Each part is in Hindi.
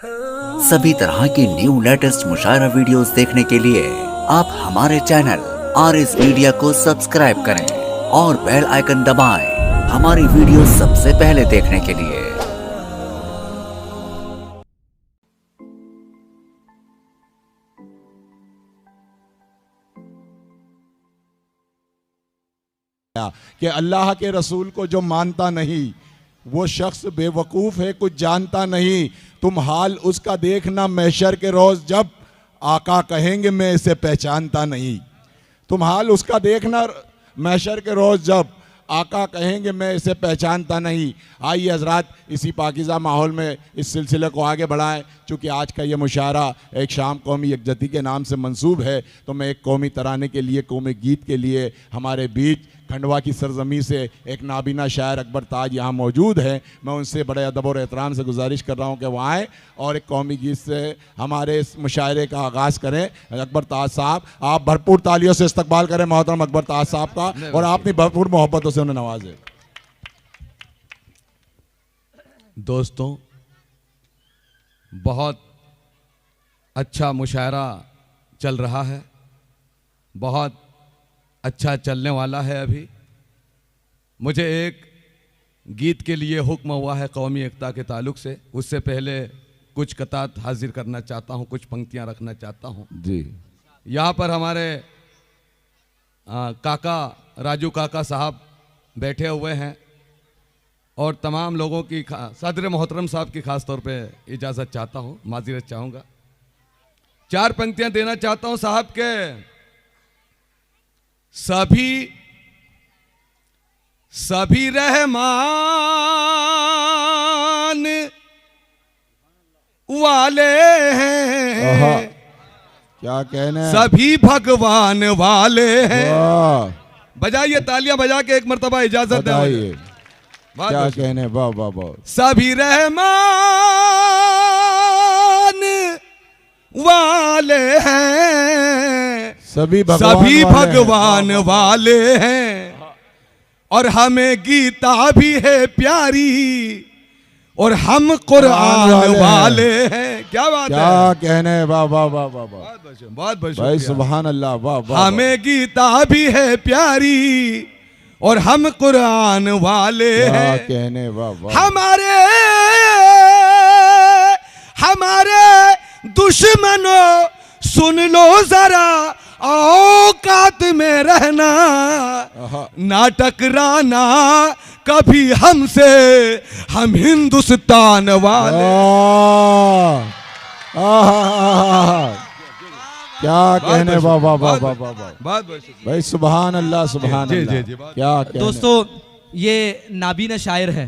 सभी तरह की न्यू लेटेस्ट मुशायरा वीडियोस देखने के लिए आप हमारे चैनल RS मीडिया को सब्सक्राइब करें और बेल आइकन दबाएं हमारी वीडियो सबसे पहले देखने के लिए। कि अल्लाह के रसूल को जो मानता नहीं वो शख्स बेवकूफ़ है, कुछ जानता नहीं। तुम हाल उसका देखना महशर के रोज़ जब आका कहेंगे मैं इसे पहचानता नहीं। तुम हाल उसका देखना महशर के रोज़ जब आका कहेंगे मैं इसे पहचानता नहीं। आइए हज़रात इसी पाकीज़ा माहौल में इस सिलसिले को आगे बढ़ाएं। चूँकि आज का ये मुशायरा एक शाम कौमी यकजहती के नाम से मंसूब है, तो मैं एक कौमी तराने के लिए, कौमी गीत के लिए हमारे बीच खंडवा की सरजमी से एक नाबीना शायर अकबर ताज यहाँ मौजूद हैं। मैं उनसे बड़े अदब और एहतराम से गुजारिश कर रहा हूँ कि वो आएँ और एक कौमी गीत से हमारे इस मुशायरे का आगाज़ करें। अकबर ताज साहब, आप भरपूर तालियों से इस्तकबाल करें मोहतरम अकबर ताज साहब का, और आपने भरपूर मोहब्बतों से उन्हें नवाजें। दोस्तों, बहुत अच्छा मुशायरा चल रहा है, बहुत अच्छा चलने वाला है। अभी मुझे एक गीत के लिए हुक्म हुआ है कौमी एकता के ताल्लुक से। उससे पहले कुछ कतात हाजिर करना चाहता हूँ, कुछ पंक्तियाँ रखना चाहता हूँ जी। यहाँ पर हमारे काका राजू काका साहब बैठे हुए हैं और तमाम लोगों की सदर मोहतरम साहब की खास तौर पे इजाज़त चाहता हूँ, माज़िरत चाहूँगा। चार पंक्तियाँ देना चाहता हूँ साहब के। सभी रहमान वाले हैं, क्या कहने, सभी भगवान वाले हैं। बजाइए तालियां बजा के एक मर्तबा इजाजत बताइए क्या कहने। वाह वाह वाह। सभी रहमान वाले हैं, सभी भगवान वाले हैं, और हमें गीता भी है प्यारी, और हम कुरान वाले हैं। क्या बात है, क्या कहने। वाह वाह वाह वाह वाह, बहुत भाई सुभान अल्लाह। वाह वाह। हमें गीता भी है प्यारी और हम कुरान वाले हैं। कहने। वाह वाह। हमारे दुश्मनों सुन लो जरा, औकात में रहना, ना टकराना कभी हमसे, हम हिंदुस्तान वाले। क्या कहने। वाह वाह वाह वाह वाह वाह, भाई सुभान अल्लाह सुभान अल्लाह। क्या कहने। दोस्तों, ये नाबीना शायर है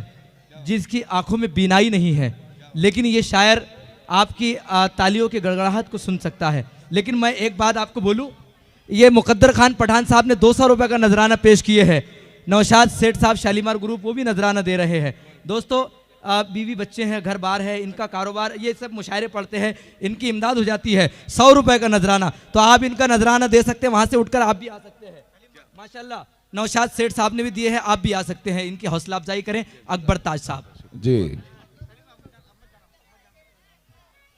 जिसकी आंखों में बीनाई नहीं है, लेकिन ये शायर आपकी तालियों की गड़गड़ाहट को सुन सकता है। लेकिन मैं एक बात आपको बोलूं, ये मुकद्दर खान पठान साहब ने 200 रुपये का नजराना पेश किए हैं। नौशाद सेठ साहब शालीमार ग्रुप वो भी नजराना दे रहे हैं। दोस्तों, बीवी बच्चे हैं, घर बार है, इनका कारोबार, ये सब मुशायरे पढ़ते हैं, इनकी इमदाद हो जाती है। 100 रुपये का नजराना, तो आप इनका नजराना दे सकते हैं, वहाँ से उठकर आप भी आ सकते हैं। माशाल्लाह, नौशाद सेठ साहब ने भी दिए हैं, आप भी आ सकते हैं। इनकी हौसला अफजाई करें अकबर ताज साहब जी।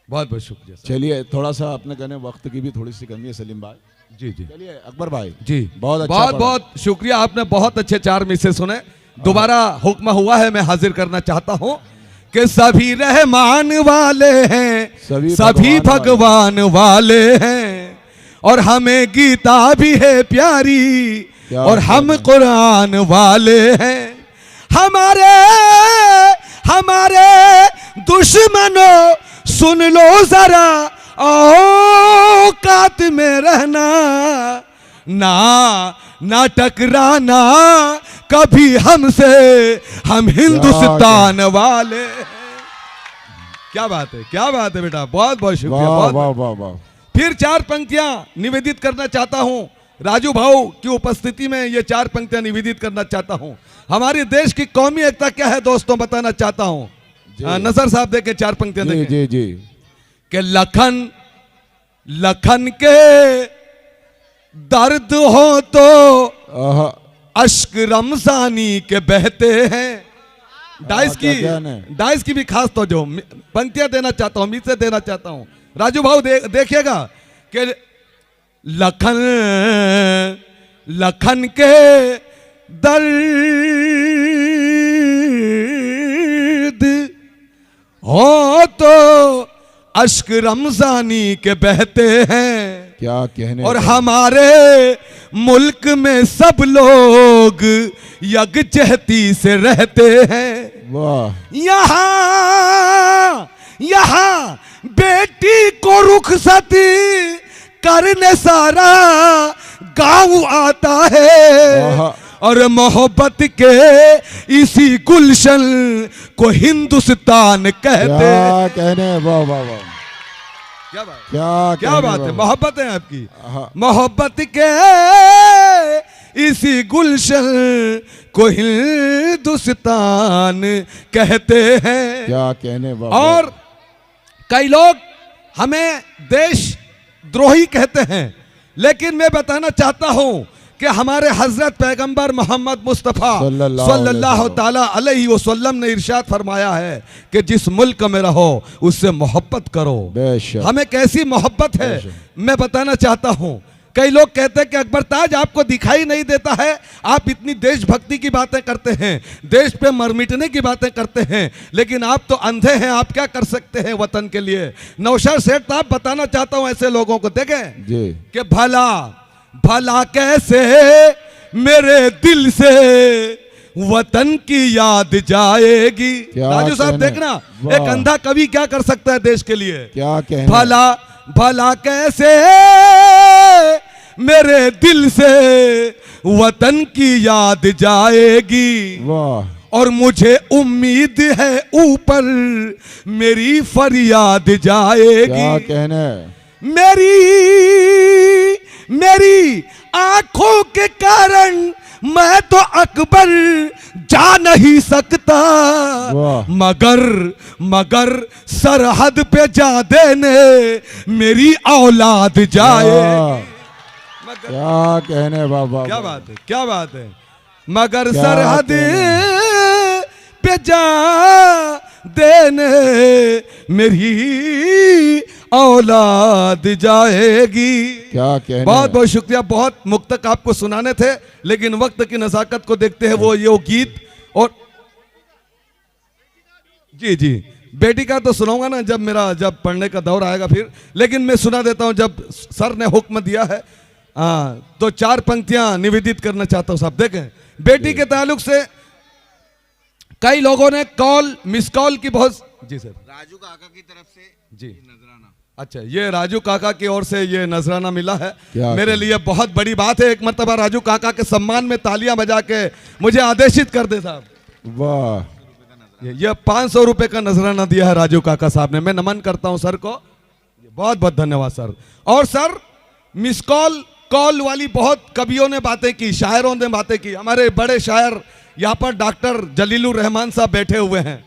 बहुत बहुत शुक्रिया। चलिए, थोड़ा सा अपने कहने वक्त की भी थोड़ी सी कमी है सलीम भाई। जी जी, चलिए अकबर भाई जी, बहुत अच्छा, बहुत बहुत शुक्रिया। आपने बहुत अच्छे 4 मिसरे सुने। दोबारा हुक्म हुआ है, मैं हाजिर करना चाहता हूं कि सभी रहमान वाले हैं, सभी भगवान वाले हैं, और हमें गीता भी है प्यारी, और हम कुरान वाले हैं। हमारे दुश्मनों सुन लो जरा, औकात में रहना, ना टकराना कभी हमसे, हम हिंदुस्तान वाले। क्या बात है, क्या बात है बेटा, बहुत बहुत शुक्रिया। वाह वाह वाह वाह। फिर 4 पंक्तियां निवेदित करना चाहता हूं, राजू भाऊ की उपस्थिति में ये 4 पंक्तियां निवेदित करना चाहता हूं। हमारे देश की कौमी एकता क्या है दोस्तों, बताना चाहता हूं। नजर साहब देखें 4 पंक्तियां देखें। जी जी। कि लखन के दर्द हो तो अश्क रमजानी के बहते हैं, डाइस क्या कहने? डाइस की भी खास तो जो पंक्तियां देना चाहता हूं, मीसे देना चाहता हूं। राजू भाऊ देखिएगा कि लखन लखन के दर्द हो तो अश्क रमजानी के बहते हैं। क्या कहने? और हमारे मुल्क में सब लोग यकजहती से रहते हैं। वाह, यहाँ बेटी को रुखसत करने सारा गांव आता है। और मोहब्बत के इसी गुलशन को हिंदुस्तान कहते हैं। क्या कहने? वाह वाह वाह, क्या बात, क्या बात है, मोहब्बत है आपकी। हाँ। मोहब्बत के इसी गुलशन को हिंदुस्तान कहते हैं। क्या कहने? वाह, और कई लोग हमें देशद्रोही कहते हैं, लेकिन मैं बताना चाहता हूं कि हमारे हजरत पैगंबर मोहम्मद मुस्तफ़ा सल्लल्लाहु ताला अलैहि वसल्लम ने इरशाद फरमाया है कि जिस मुल्क में रहो उससे मोहब्बत करो। बेशक। हमें कैसी मोहब्बत है मैं बताना चाहता हूं। कई लोग कहते हैं कि अकबर ताज आपको दिखाई नहीं देता है, आप इतनी देशभक्ति की बातें करते हैं, देश पे मर मिटने की बातें करते हैं, लेकिन आप तो अंधे हैं, आप क्या कर सकते हैं वतन के लिए। नौशाद सेठ साहब बताना चाहता हूं ऐसे लोगों को, देखें जी कि भला भला कैसे मेरे दिल से वतन की याद जाएगी। राजू साहब देखना, एक अंधा कवि क्या कर सकता है देश के लिए। क्या कहने? भला भला कैसे मेरे दिल से वतन की याद जाएगी। वाह, और मुझे उम्मीद है ऊपर मेरी फरियाद जाएगी। क्या कहने? मेरी आंखों के कारण मैं तो अकबर जा नहीं सकता, मगर सरहद पे जा देने मेरी औलाद जाए। क्या कहने? बाबा, क्या बात है, क्या बात है। मगर सरहद पे जा देने मेरी औलाद जाएगी। क्या कहने? बहुत बहुत शुक्रिया। बहुत मुक्तक आपको सुनाने थे, लेकिन वक्त की नज़ाकत को देखते हैं वो ये गीत। और जी जी बेटी का तो सुनाऊंगा ना जब पढ़ने का दौर आएगा फिर, लेकिन मैं सुना देता हूं जब सर ने हुक्म दिया है। तो 4 पंक्तियां निवेदित करना चाहता हूं साहब। देखें, बेटी के ताल्लुक से कई लोगों ने मिस कॉल की बहुत। जी सर, राजू काका की तरफ से जी नजराना। अच्छा, ये राजू काका की ओर से ये नजराना मिला है, मेरे लिए बहुत बड़ी बात है। एक मर्तबा राजू काका के सम्मान में तालियां बजा के मुझे आदेशित कर दे साहब। वाह, ये 500 रुपए का नजराना दिया है राजू काका साहब ने। मैं नमन करता हूं सर को, बहुत बहुत धन्यवाद सर। और सर, मिस कॉल वाली बहुत कवियों ने बातें की, शायरों ने बातें की। हमारे बड़े शायर यहाँ पर डॉक्टर जलीलुर रहमान साहब बैठे हुए हैं।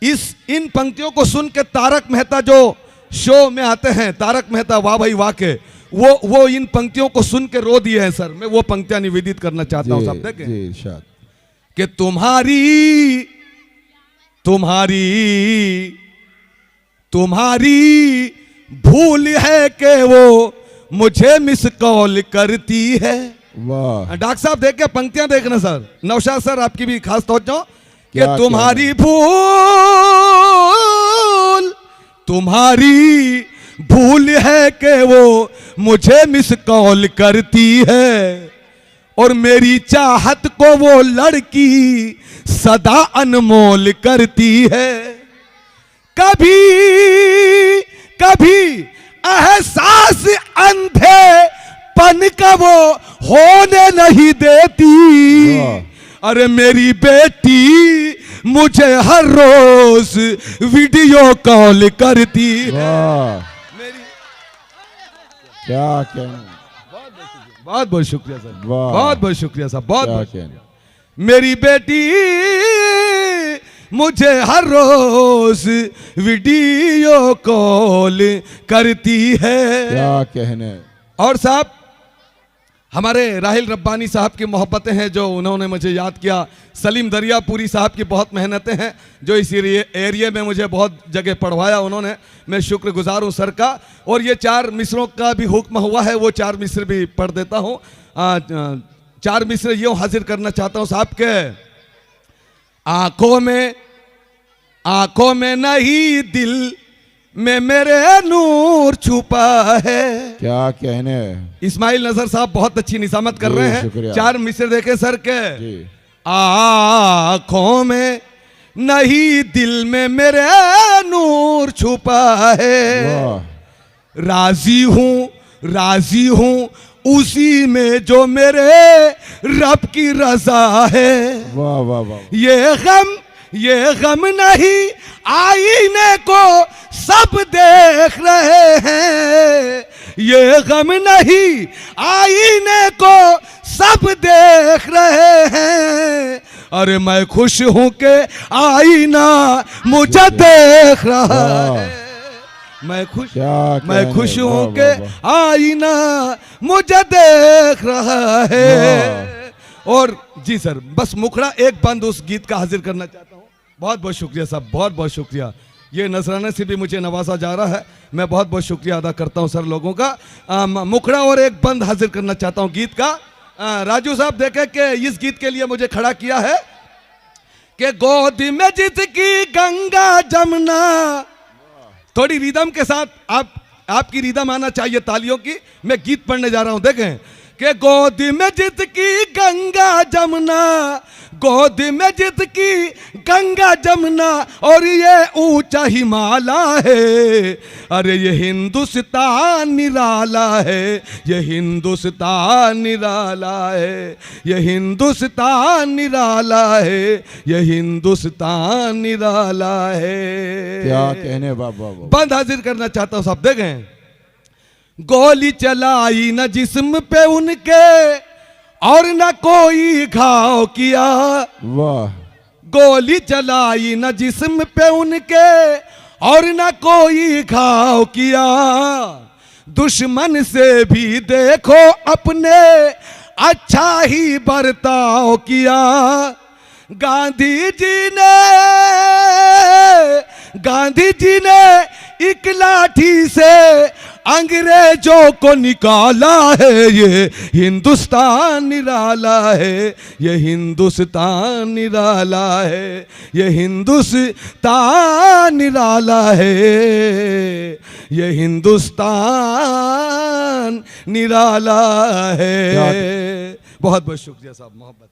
इन पंक्तियों को सुन के तारक मेहता जो शो में आते हैं, तारक मेहता वाह भाई वाह के, वो इन पंक्तियों को सुन के रो दिए हैं सर। मैं वो पंक्तियां निवेदित करना चाहता हूं साहब। देखें कि तुम्हारी भूल है कि वो मुझे मिस कॉल करती है। वाह, डॉक्टर साहब देख के पंक्तियां देखना सर। नौशाद सर आपकी भी खास तवज्जो कि तुम्हारी भूल है कि वो मुझे मिस कॉल करती है। और मेरी चाहत को वो लड़की सदा अनमोल करती है। कभी एहसास अंधेपन का वो होने नहीं देती। अरे मेरी बेटी मुझे हर रोज वीडियो कॉल करती है। क्या कहना? बहुत बहुत शुक्रिया सर, वाह, बहुत बहुत शुक्रिया साहब, बहुत बहुत। कहना? मेरी बेटी मुझे हर रोज वीडियो कॉल करती है। क्या कहने? और साहब, हमारे राहिल रब्बानी साहब की मोहब्बतें हैं जो उन्होंने मुझे याद किया। सलीम दरियापुरी साहब की बहुत मेहनतें हैं जो इस एरिया में मुझे बहुत जगह पढ़वाया उन्होंने, मैं शुक्रगुजार हूँ सर का। और ये 4 मिसरों का भी हुक्म हुआ है, वो 4 मिसर भी पढ़ देता हूँ। 4 मिसर यूँ हाजिर करना चाहता हूँ साहब के। आंखों में नहीं दिल में मेरे नूर छुपा है। क्या कहने। इस्माइल नजर साहब बहुत अच्छी निजामत कर रहे हैं। शुक्रिया। 4 मिसर देखे सर के। जी। आंखों में नहीं दिल में मेरे नूर छुपा है। वाह। राजी हूँ उसी में जो मेरे रब की रजा है। वाह वाह वाह। ये गम नहीं आईने को सब देख रहे हैं। ये गम नहीं आईने को सब देख रहे हैं। अरे मैं खुश हूं कि आईना मुझे देख रहा है। मैं खुश हूं कि आईना मुझे देख रहा है। और जी सर, बस मुखड़ा एक बंद उस गीत का हाजिर करना चाहता हूँ। बहुत बहुत शुक्रिया साहब, बहुत बहुत शुक्रिया। ये नजराने से भी मुझे नवाजा जा रहा है, मैं बहुत बहुत शुक्रिया अदा करता हूँ सर लोगों का। मुखड़ा और एक बंद हाजिर करना चाहता हूँ गीत का। राजू साहब देखे कि इस गीत के लिए मुझे खड़ा किया है कि गोद में जिसकी गंगा जमुना। थोड़ी रिदम के साथ आपकी रिदम आना चाहिए तालियों की। मैं गीत पढ़ने जा रहा हूं, देखें कि गोद में जिसकी गंगा जमुना, गोद में जिसकी गंगा जमुना और ये ऊंचा हिमालय है। अरे ये हिंदुस्तान निराला है, ये हिंदुस्तान निराला है, ये हिंदुस्तान निराला है, ये हिंदुस्तान निराला है। क्या कहने बाबा। बंद हाजिर करना चाहता हूं साहब, देखें। गोली चलाई न जिस्म पे उनके और न कोई घाव किया। वाह। गोली चलाई न जिस्म पे उनके और न कोई घाव किया। दुश्मन से भी देखो अपने अच्छा ही बर्ताव किया। गांधी जी ने एक लाठी से अंग्रेजों को निकाला है। ये हिंदुस्तान निराला है, ये हिंदुस्तान निराला है, ये हिंदुस्तान निराला है, ये हिंदुस्तान निराला है। बहुत बहुत शुक्रिया साहब, मोहब्बत है।